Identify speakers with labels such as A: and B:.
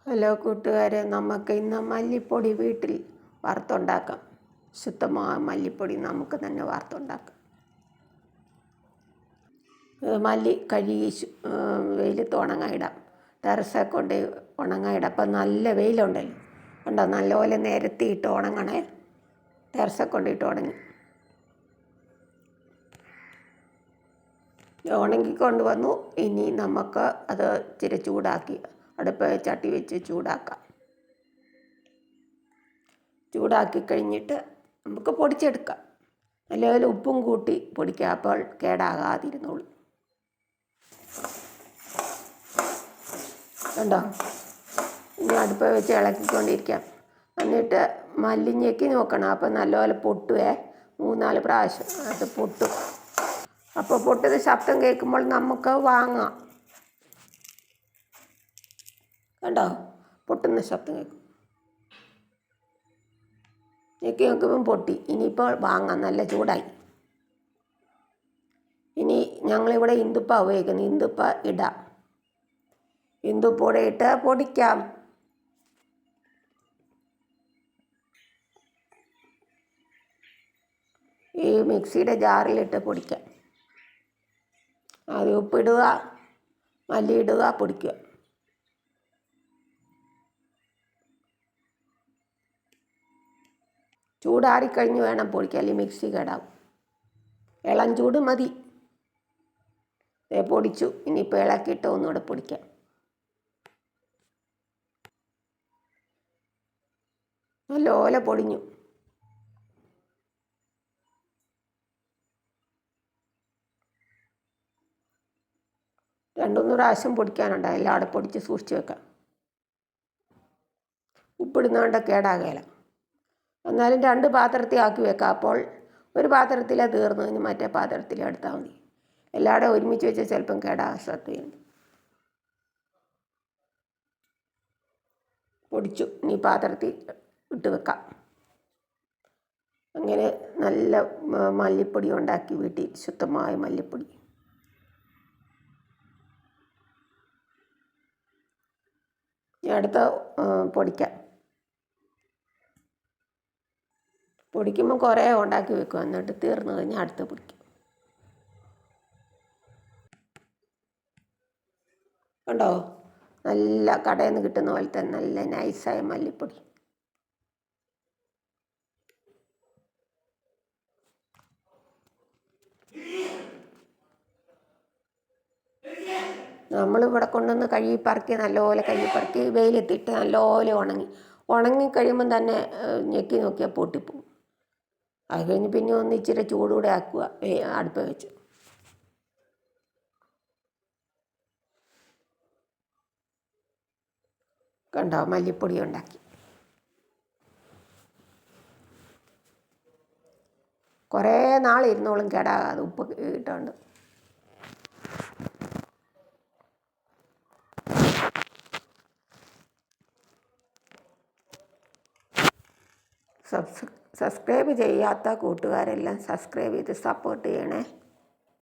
A: Hello കൂട്ടുകാരെ, നമുക്ക് ഇന്ന് മല്ലിപ്പൊടി വീട്ടിൽ വറുത്തുണ്ടാക്കാം. ശുദ്ധമായ മല്ലിപ്പൊടി നമുക്ക് തന്നെ വറുത്തുണ്ടാക്കാം. മല്ലി കഴുകി വെയിലത്ത് ഉണങ്ങായിടാം. ടെറസെ കൊണ്ട് ഉണങ്ങായിടാം. അപ്പം നല്ല വെയിലുണ്ടല്ലോ, ഉണ്ടോ? നല്ലപോലെ നിരത്തിയിട്ട് ഉണങ്ങണേ. ടെറസെ കൊണ്ടിട്ട് ഉണങ്ങിക്കൊണ്ട് വന്നു. ഇനി നമുക്ക് അത് ഇച്ചിരി ചൂടാക്കി ചട്ടി വെച്ച് ചൂടാക്കാം. ചൂടാക്കി കഴിഞ്ഞിട്ട് നമുക്ക് പൊടിച്ചെടുക്കാം. നല്ലപോലെ ഉപ്പും കൂട്ടി പൊടിക്കുക, അപ്പോൾ കേടാകാതിരുന്നോളൂ. കണ്ടോ? ഇനി അടുപ്പ് വെച്ച് ഇളക്കിക്കൊണ്ടിരിക്കാം. എന്നിട്ട് മല്ലി ഞെക്കി നോക്കണം. അപ്പം നല്ലപോലെ പൊട്ടുവേ. 3-4 പ്രാവശ്യം അത് പൊട്ടും. അപ്പോൾ പൊട്ടുന്ന ശബ്ദം കേൾക്കുമ്പോൾ നമുക്ക് വാങ്ങാം. കണ്ടോ? പൊട്ടുന്ന ശബ്ദം കേൾക്കും. ഞെക്കി നോക്കുമ്പം പൊട്ടി. ഇനിയിപ്പോൾ വാങ്ങാം. നല്ല ചൂടായി. ഇനി ഞങ്ങളിവിടെ ഇന്ദുപ്പ ഉപയോഗിക്കുന്നത്. ഇന്ദുപ്പ ഇടാം. ഇന്ദുപ്പൂടെ ഇട്ട് പൊടിക്കാം. ഈ മിക്സിയുടെ ജാറിലിട്ട് പൊടിക്കാം. ആദ്യം ഉപ്പിടുക, മല്ലി ഇടുക, പൊടിക്കുക. ചൂടാറിക്കഴിഞ്ഞ് വേണം പൊടിക്കാൻ, അല്ലെങ്കിൽ മിക്സി കേടാവും. ഇളം ചൂട് മതി. പൊടിച്ചു. ഇനിയിപ്പോൾ ഇളക്കിയിട്ട് ഒന്നുകൂടെ പൊടിക്കാം. നല്ലപോലെ പൊടിഞ്ഞു. രണ്ടു പ്രാവശ്യം പൊടിക്കാനുണ്ട്. എല്ലാം അവിടെ പൊടിച്ച് സൂക്ഷിച്ച് വെക്കാം. ഉപ്പിടുന്നതുകൊണ്ട് കേടാകേല. എന്നാലും 2 പാത്രത്തിൽ ആക്കി വെക്കാം. അപ്പോൾ ഒരു പാത്രത്തിലെ തീർന്നതിന് മറ്റേ പാത്രത്തിൽ എടുത്താൽ മതി. എല്ലാവരും ഒരുമിച്ച് വെച്ചാൽ ചിലപ്പം കേടാകാൻ സാധ്യതയുണ്ട്. പൊടിച്ചു. ഇനി പാത്രത്തിൽ ഇട്ട് വെക്കാം. അങ്ങനെ നല്ല മല്ലിപ്പൊടി ഉണ്ടാക്കി വീട്ടിൽ, ശുദ്ധമായ മല്ലിപ്പൊടി. അടുത്ത പൊടിക്കാം. പൊടിക്കുമ്പോൾ കുറേ ഉണ്ടാക്കി വെക്കും. എന്നിട്ട് തീർന്നു കഴിഞ്ഞാൽ അടുത്ത് പൊടിക്കും. കണ്ടോ? നല്ല കടയിൽ നിന്ന് കിട്ടുന്ന പോലത്തെ നല്ല നൈസായ മല്ലിപ്പൊടി. നമ്മളിവിടെ കൊണ്ടുവന്ന് കഴുകിപ്പറക്കി, നല്ലപോലെ കഴുകിപ്പറക്കി വെയിലെത്തിയിട്ട് നല്ലപോലെ ഉണങ്ങിക്കഴിയുമ്പം തന്നെ ഞെക്കി നോക്കിയാൽ പൊട്ടിപ്പോവും. അത് കഴിഞ്ഞ് പിന്നെ ഒന്ന് ഇച്ചിരി ചൂടുകൂടെ ആക്കുക അടുപ്പ് വെച്ച്. കണ്ടോ? മല്ലിപ്പൊടി ഉണ്ടാക്കി. കുറേ നാളിരുന്നോളും കേടാകാതെ, ഉപ്പ് ഇട്ടുകൊണ്ട്. സബ്സ്ക്രൈബ് ചെയ്യാത്ത കൂട്ടുകാരെല്ലാം സബ്സ്ക്രൈബ് ചെയ്ത് സപ്പോർട്ട് ചെയ്യണേ.